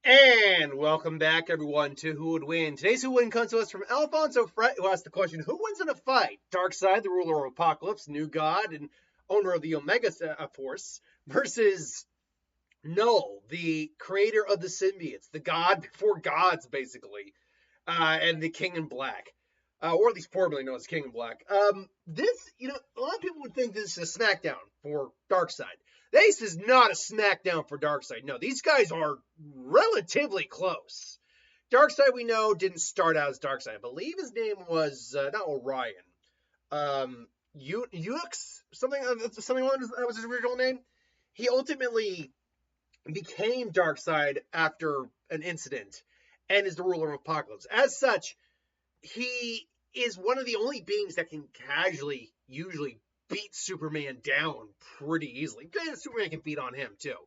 And welcome back, everyone, to Who Would Win. Today's Who Would Win comes to us from Alfonso Fret, who asked the question, who wins in a fight? Darkseid, the ruler of Apocalypse, new god and owner of the Omega Force, versus Knull, the creator of the symbiotes, the god before gods, basically, and the King in Black. Or at least formerly known as King in Black. A lot of people would think this is a SmackDown for Darkseid. This is not a SmackDown for Darkseid. No, these guys are relatively close. Darkseid, we know, didn't start out as Darkseid. I believe his name was not Orion. Ux, something that was his original name. He ultimately became Darkseid after an incident and is the ruler of Apocalypse. As such, he is one of the only beings that can casually, usually, beat Superman down pretty easily. Granted, Superman can beat on him, too.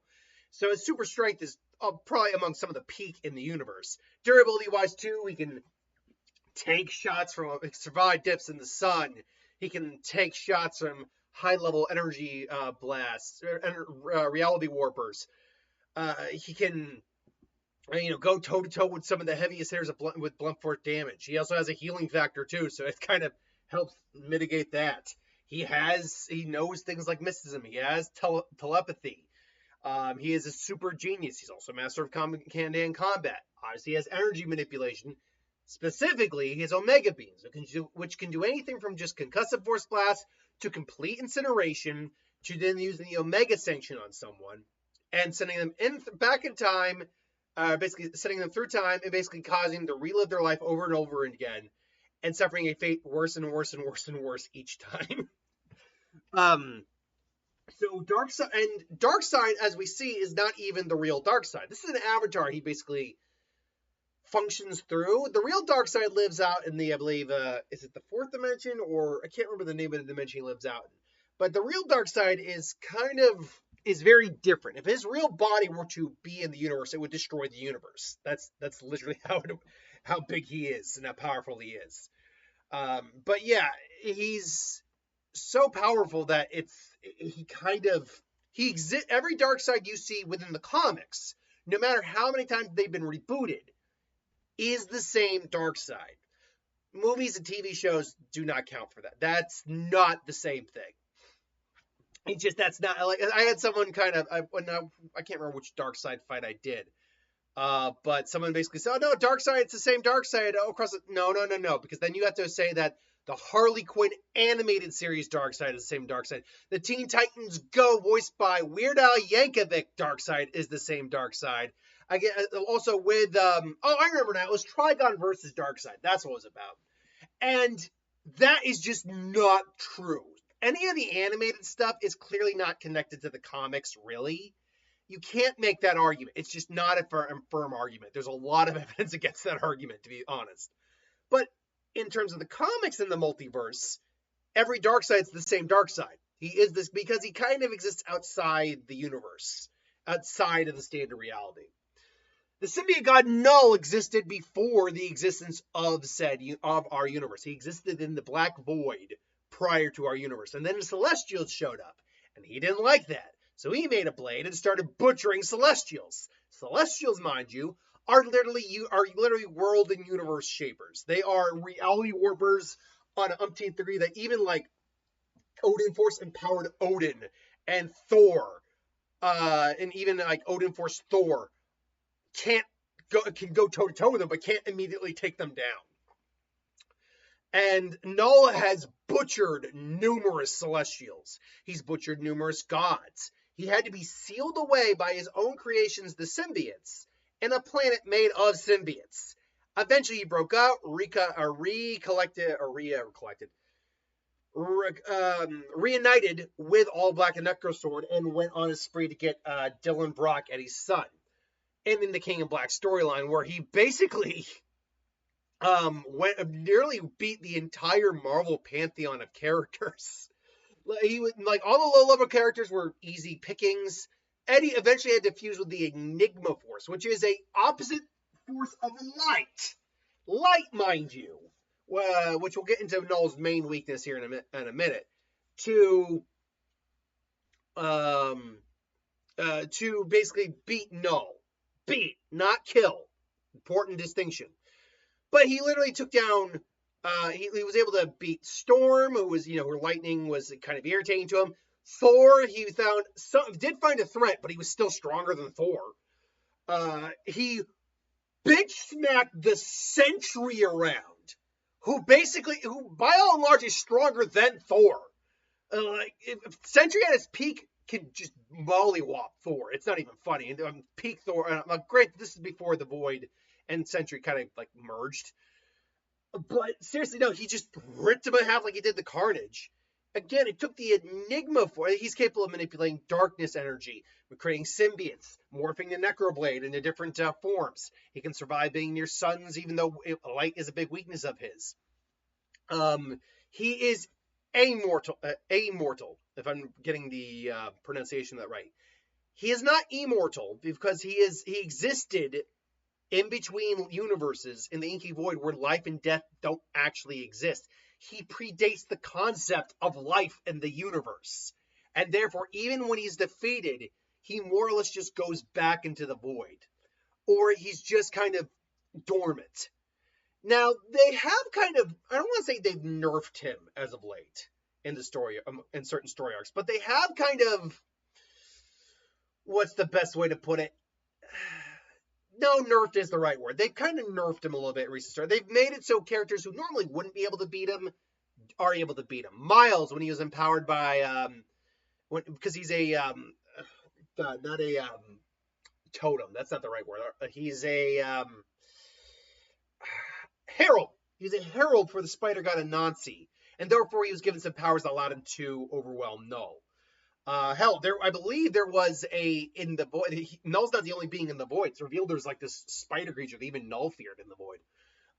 So his super strength is probably among some of the peak in the universe. Durability-wise, too, he can take shots from survive dips in the sun. He can take shots from high-level energy blasts, reality warpers. He can go toe-to-toe with some of the heaviest hitters with blunt force damage. He also has a healing factor, too, so it kind of helps mitigate that. He knows things like mysticism. He has telepathy. He is a super genius. He's also a master of hand-to-hand combat. Obviously, he has energy manipulation. Specifically, his Omega beams, which can do anything from just concussive force blast to complete incineration to then using the Omega sanction on someone and sending them back in time, basically sending them through time and basically causing them to relive their life over and over again and suffering a fate worse and worse and worse and worse each time. So Darkseid, as we see, is not even the real Darkseid. This is an avatar he basically functions through. The real Darkseid lives out in the, I believe, is it the fourth dimension, or I can't remember the name of the dimension he lives out in. But the real Darkseid is very different. If his real body were to be in the universe, it would destroy the universe. That's literally how big he is and how powerful he is. But yeah, he's so powerful that he exists. Every Darkseid you see within the comics, no matter how many times they've been rebooted, is the same Darkseid. Movies and TV shows do not count for that. That's not the same thing. It's just, that's not, like, I had someone I can't remember which Darkseid fight I did. But someone basically said, oh no, Darkseid, it's the same Darkseid. Oh, across it. No. Because then you have to say that the Harley Quinn animated series Darkseid is the same Darkseid. The Teen Titans Go, voiced by Weird Al Yankovic Darkseid, is the same Darkseid. Also with, I remember now, it was Trigon versus Darkseid. That's what it was about. And that is just not true. Any of the animated stuff is clearly not connected to the comics, really. You can't make that argument. It's just not a firm argument. There's a lot of evidence against that argument, to be honest. But in terms of the comics in the multiverse, every Darkseid's the same Darkseid. He is this because he kind of exists outside the universe, outside of the standard reality. The symbiote god Knull existed before the existence of our universe. He existed in the black void prior to our universe. And then the Celestials showed up, and he didn't like that. So he made a blade and started butchering Celestials. Celestials, mind you, are literally world and universe shapers. They are reality warpers on an umpteenth degree that even like Odin Force empowered Odin and Thor, and even like Odin Force Thor can go toe to toe with them, but can't immediately take them down. And Knull has butchered numerous Celestials. He's butchered numerous gods. He had to be sealed away by his own creations, the symbiotes, in a planet made of symbiotes. Eventually, he broke out, reunited with All Black and Necrosword, and went on a spree to get Dylan Brock, Eddie's son. And in the King in Black storyline, where he basically nearly beat the entire Marvel pantheon of characters. He would, like, all the low-level characters were easy pickings. Eddie eventually had to fuse with the Enigma Force, which is a opposite force of light. Light, mind you. Which we'll get into Knull's main weakness here in a minute. To basically beat Knull. beat, not kill. Important distinction. But he literally took down. He was able to beat Storm, who was, her lightning was kind of irritating to him. Thor, he did find a threat, but he was still stronger than Thor. He bitch smacked the Sentry around, who by all and large is stronger than Thor. If Sentry at his peak can just mollywop Thor. It's not even funny. And peak Thor. Granted, this is before the Void and Sentry kind of like merged. But seriously, no, he just ripped him in half like he did the Carnage. Again, it took the Enigma he's capable of manipulating darkness energy, creating symbiotes, morphing the Necroblade into different forms. He can survive being near suns, even though light is a big weakness of his. He is immortal, if I'm getting the pronunciation of that right. He is not immortal because he existed in between universes in the Inky Void where life and death don't actually exist. He predates the concept of life in the universe. And therefore, even when he's defeated, he more or less just goes back into the void. Or he's just kind of dormant. Now, they have I don't want to say they've nerfed him as of late in the story, in certain story arcs, but they have what's the best way to put it? No, nerfed is the right word. They've kind of nerfed him a little bit in recent story. They've made it so characters who normally wouldn't be able to beat him are able to beat him. Miles, when he was empowered by, because he's not a totem. That's not the right word. He's a herald. He's a herald for the spider god Anansi, and therefore he was given some powers that allowed him to overwhelm Knull. I believe there was in the void. Knull's not the only being in the void. It's revealed there's like this spider creature that even Knull feared in the void.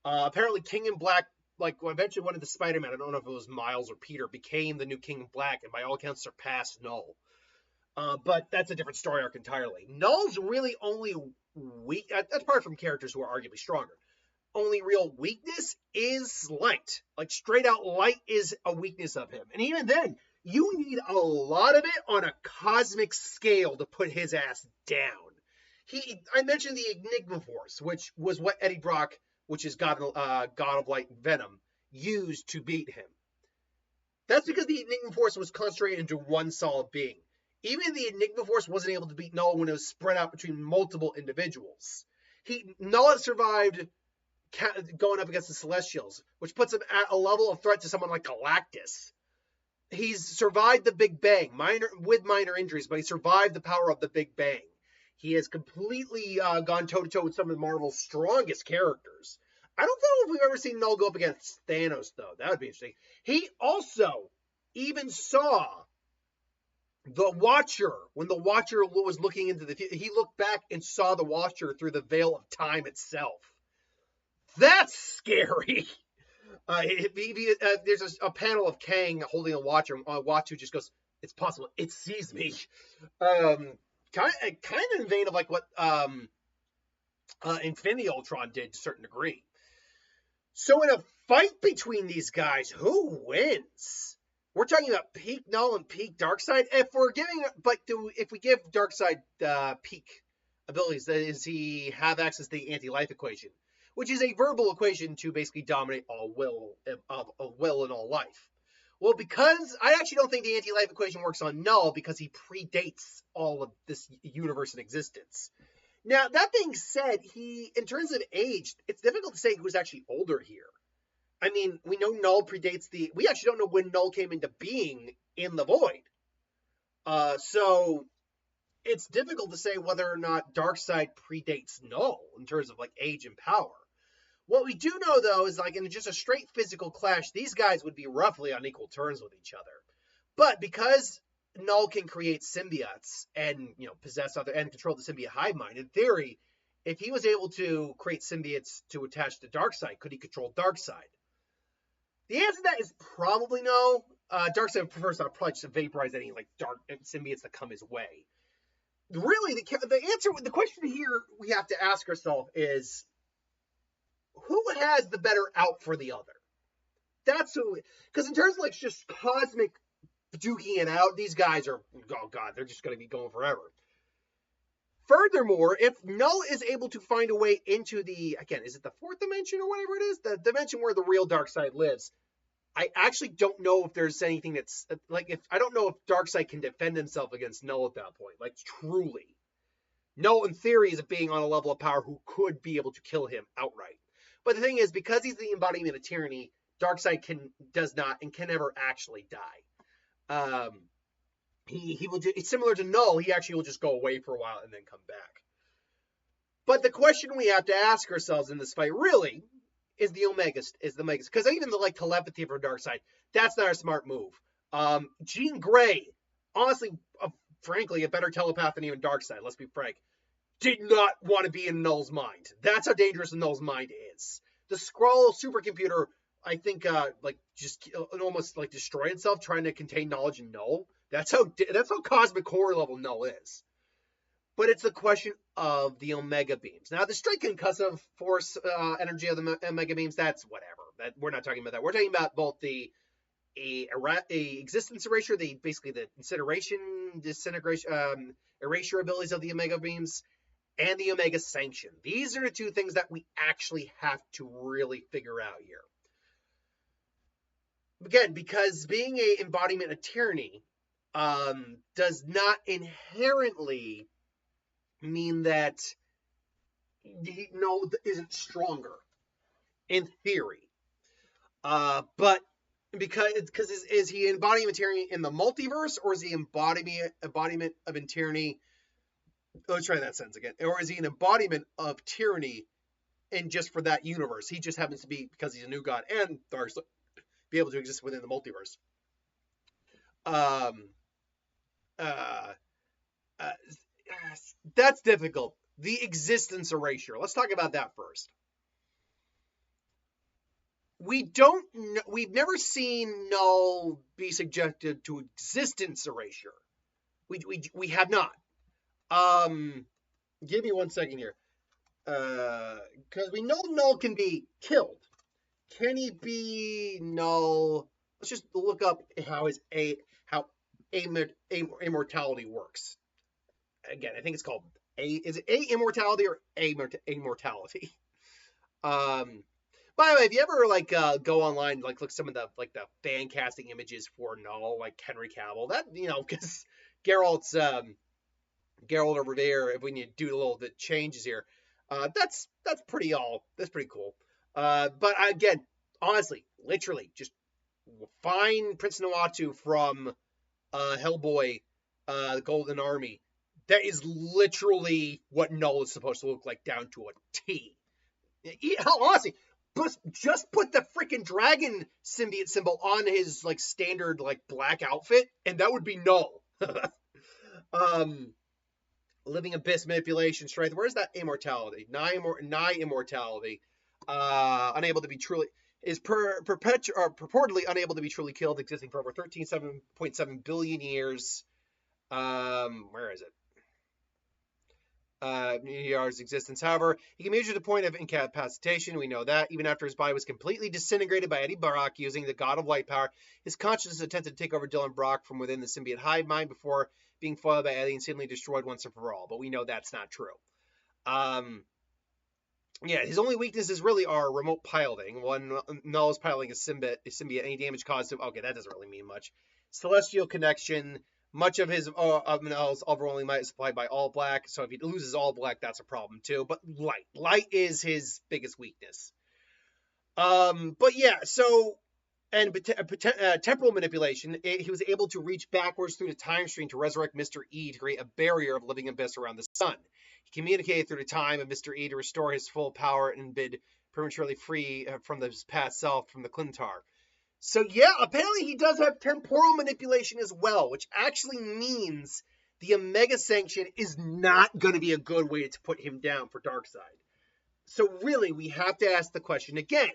Apparently, King in Black, eventually one of the Spider-Man, I don't know if it was Miles or Peter, became the new King in Black, and by all accounts surpassed Knull. But that's a different story arc entirely. Knull's really only weak, apart from characters who are arguably stronger. Only real weakness is light. Like straight out light is a weakness of him, and even then. You need a lot of it on a cosmic scale to put his ass down. I mentioned the Enigma Force, which was what Eddie Brock, which is God of Light Venom, used to beat him. That's because the Enigma Force was concentrated into one solid being. Even the Enigma Force wasn't able to beat Knull when it was spread out between multiple individuals. Knull had survived going up against the Celestials, which puts him at a level of threat to someone like Galactus. He's survived the Big Bang, with minor injuries, but he survived the power of the Big Bang. He has completely gone toe-to-toe with some of Marvel's strongest characters. I don't know if we've ever seen Knull go up against Thanos, though. That would be interesting. He also even saw the Watcher. When the Watcher was looking into the future, he looked back and saw the Watcher through the veil of time itself. That's scary. There's a panel of Kang holding a Watcher. Watcher just goes, "It's possible. It sees me." Kind of in vein of like what Infinity Ultron did to a certain degree. So in a fight between these guys, who wins? We're talking about peak Knull and peak Darksied. If we give Darksied peak abilities, does he have access to the anti-life equation? Which is a verbal equation to basically dominate all will and all life. Well, because I actually don't think the anti-life equation works on Knull because he predates all of this universe in existence. Now, that being said, in terms of age, it's difficult to say who's actually older here. I mean, we know Knull predates we actually don't know when Knull came into being in the Void. So it's difficult to say whether or not Darkseid predates Knull in terms of like age and power. What we do know, though, is like in just a straight physical clash, these guys would be roughly on equal terms with each other. But because Knull can create symbiotes and possess other and control the symbiote hive mind, in theory, if he was able to create symbiotes to attach to Darkseid, could he control Darkseid? The answer to that is probably no. Darkseid prefers not probably just vaporize any like dark symbiotes that come his way. Really, the question here we have to ask ourselves is, who has the better out for the other? That's who. Because in terms of like just cosmic duking it out, these guys are, oh god, they're just going to be going forever. Furthermore, if Knull is able to find a way into the, again, is it the fourth dimension or whatever it is? The dimension where the real Darkseid lives. I actually don't know if there's anything that's like, if I don't know if Darkseid can defend himself against Knull at that point, like truly. Knull, in theory, is a being on a level of power who could be able to kill him outright. But the thing is, because he's the embodiment of tyranny, Darkseid does not and can never actually die. He will. It's similar to Knull. He actually will just go away for a while and then come back. But the question we have to ask ourselves in this fight really is the Omegas, because even the like telepathy for Darkseid, that's not a smart move. Jean Grey, honestly, frankly, a better telepath than even Darkseid. Let's be frank. Did not want to be in Knull's mind. That's how dangerous Knull's mind is. The Skrull supercomputer, I think, just almost like destroyed itself trying to contain knowledge in Knull. That's how cosmic horror level Knull is. But it's the question of the Omega beams. Now, the straight concussive force energy of the Omega beams, that's whatever. We're not talking about that. We're talking about both the existence erasure, basically the incineration, disintegration, erasure abilities of the Omega beams, and the Omega sanction. These are the two things that we actually have to really figure out here. Again, because being an embodiment of tyranny does not inherently mean that Knull isn't stronger in theory. But because is he embodiment of tyranny in the multiverse, or is he embodiment of tyranny? Let's try that sentence again. Or is he an embodiment of tyranny and just for that universe? He just happens to be, because he's a new god and Darkseid, be able to exist within the multiverse. That's difficult. The existence erasure. Let's talk about that first. We've never seen Knull be subjected to existence erasure. We have not. Give me 1 second here. Because we know Knull can be killed. Can he be Knull? Let's just look up how immortality works. Again, I think it's called is it immortality or immortality? By the way, if you ever go online, look some of the fan casting images for Knull, like Henry Cavill, that because Geralt's Geralt over there, if we need to do a little bit changes here, that's pretty cool. But again, honestly, literally, just find Prince Nawatu from Hellboy, the Golden Army. That is literally what Knull is supposed to look like down to a T. Honestly, just put the freaking dragon symbiote symbol on his standard black outfit, and that would be Knull. Living abyss, manipulation, strength. Where's that immortality? Nigh immortality. Unable to be truly is purportedly unable to be truly killed, existing for over 13.7 billion years. Where is it? Yar's existence. However, he can measure the point of incapacitation. We know that. Even after his body was completely disintegrated by Eddie Brock using the God of Light power, his consciousness attempted to take over Dylan Brock from within the symbiote hive mind before being foiled by Eddie and suddenly destroyed once and for all. But we know that's not true. Yeah, his only weaknesses really are remote piloting. When Knull is piloting a symbiote, any damage caused to... Okay, that doesn't really mean much. Celestial connection. Much of his Knull's overwhelming might is supplied by All Black, so if he loses All Black, that's a problem too. But light is his biggest weakness. But yeah, so and temporal manipulation, he was able to reach backwards through the time stream to resurrect Mr. E to create a barrier of living abyss around the sun. He communicated through the time of Mr. E to restore his full power and bid prematurely free from his past self from the Clintar. So yeah, apparently he does have temporal manipulation as well, which actually means the Omega Sanction is not going to be a good way to put him down for Darkseid. So really, we have to ask the question again,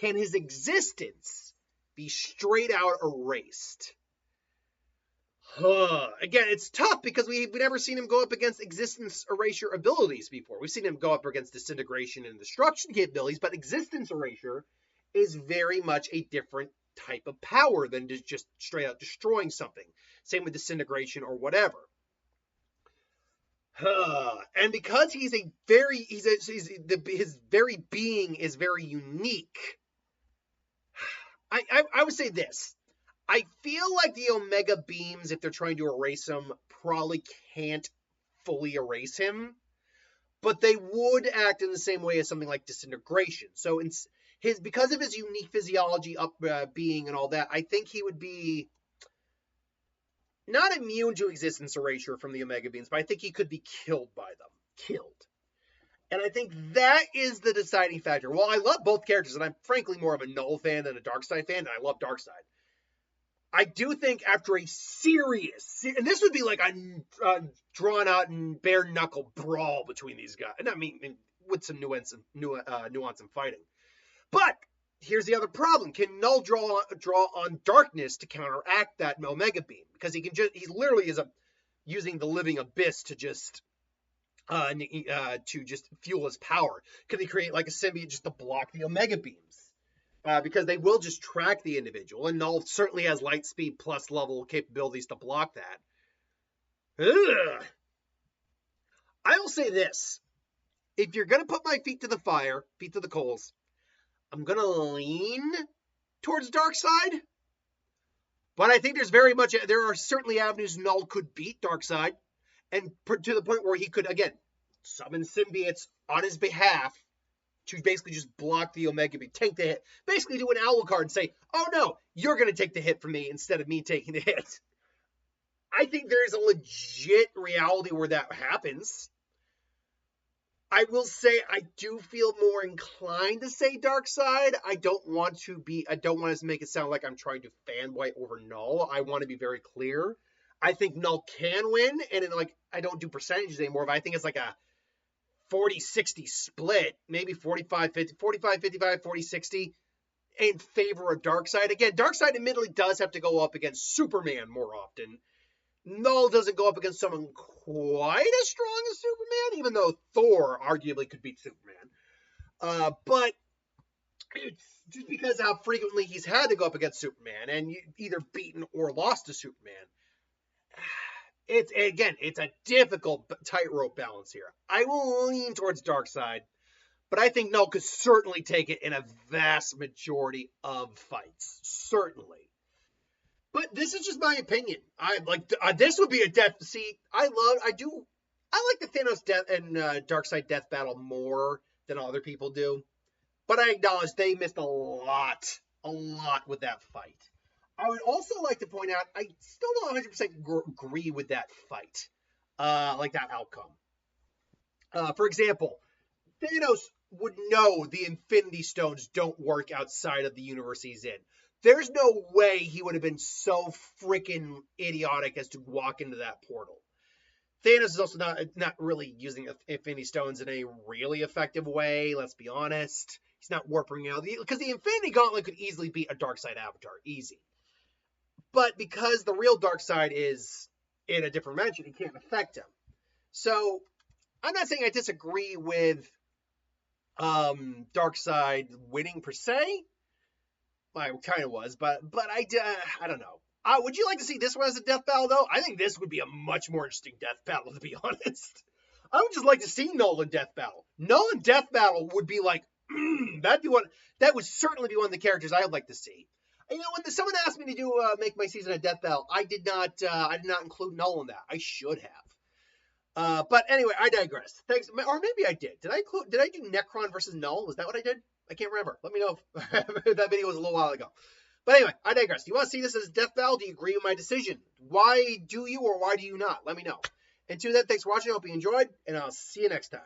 can his existence be straight out erased? Again, it's tough because we've never seen him go up against existence erasure abilities before. We've seen him go up against disintegration and destruction capabilities, but existence erasure is very much a different type of power than just straight out destroying something. Same with disintegration or whatever. And because he's a very his very being is very unique. I would say this. I feel like the Omega beams, if they're trying to erase him, probably can't fully erase him, but they would act in the same way as something like disintegration. So because of his unique physiology, being and all that, I think he would be not immune to existence erasure from the Omega beams, but I think he could be killed by them. Killed. And I think that is the deciding factor. Well, I love both characters, and I'm frankly more of a Knull fan than a Darksied fan, and I love Darksied. I do think after a serious, and this would be like a drawn out and bare knuckle brawl between these guys, and I mean with some nuance and fighting. But here's the other problem: can Knull draw on darkness to counteract that Omega beam? Because he literally is using the living abyss to just fuel his power. Can he create like a symbiote just to block the Omega beams? Because they will just track the individual, and Knull certainly has light speed plus level capabilities to block that. Ugh. I will say this. If you're going to put my feet to the fire, feet to the coals, I'm going to lean towards Darksied. But I think there are certainly avenues Knull could beat Darksied, and to the point where he could, again, summon symbiotes on his behalf to basically just block the Omega beam, take the hit, basically do an Alucard and say, oh no, you're going to take the hit from me instead of me taking the hit. I think there is a legit reality where that happens. I will say I do feel more inclined to say Darksied. I don't want to make it sound like I'm trying to fanboy over Knull. I want to be very clear. I think Knull can win, and I don't do percentages anymore, but I think it's like a 40-60 split, maybe 45-55, 40-60 in favor of Darksied. Again, Darksied admittedly does have to go up against Superman more often. Knull doesn't go up against someone quite as strong as Superman, even though Thor arguably could beat Superman. But it's just because how frequently he's had to go up against Superman and either beaten or lost to Superman. It's a difficult tightrope balance here. I will lean towards Darksied, but I think Knull could certainly take it in a vast majority of fights. Certainly. But this is just my opinion. This would be a death. See, I like the Thanos death and Darksied death battle more than other people do. But I acknowledge they missed a lot with that fight. I would also like to point out, I still don't 100% agree with that fight, like that outcome. For example, Thanos would know the Infinity Stones don't work outside of the universe he's in. There's no way he would have been so freaking idiotic as to walk into that portal. Thanos is also not really using Infinity Stones in a really effective way, let's be honest. He's not warping out, because the Infinity Gauntlet could easily beat a Darksied avatar, easy. But because the real Darksied is in a different dimension, he can't affect him. So, I'm not saying I disagree with Darksied winning per se. I kind of was, but I don't know. Would you like to see this one as a death battle, though? I think this would be a much more interesting death battle, to be honest. I would just like to see Knull in death battle. Knull in death battle would be like, that would certainly be one of the characters I would like to see. And, when someone asked me to make my season a death battle, I did not include Knull in that. I should have. But anyway, I digress. Thanks. Or maybe I did. Did I do Necron versus Knull? Was that what I did? I can't remember. Let me know if that video was a little while ago. But anyway, I digress. Do you want to see this as death battle? Do you agree with my decision? Why do you or why do you not? Let me know. And to that, thanks for watching. I hope you enjoyed, and I'll see you next time.